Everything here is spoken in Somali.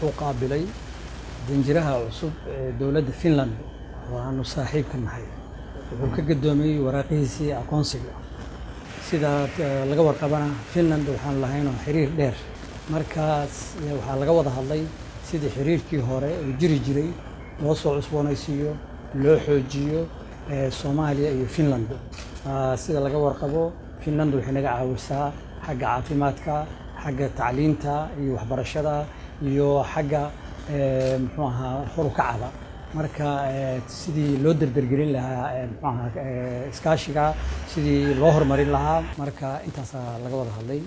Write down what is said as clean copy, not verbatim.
wuxuu qaabilay danjiraha cusub ee dowladda Finland oo aanu saaxiib ka nahay wuxuu ka gadoomay waraaqihiisii aqoonsiga sida laga warqabana Finland waxaan lahayn xiriir dheer markaas waxaa laga wada hadlay sidii xiriirkii hore uu jiri jiray loo soo cusboonaysiiyo loo xoojiyo Soomaaliya iyo Finland sida laga warqabo Finland waxay naga caawisaa xagga caafimaadka xagga tacliinta iyo waxbarashada iyo xagga muxuu ahaa hor u kacaba marka sidii loo dardargelin lahaa muxuu ahaa iskaashiga sidii loo horumarin lahaa marka intaas laga wada hadlay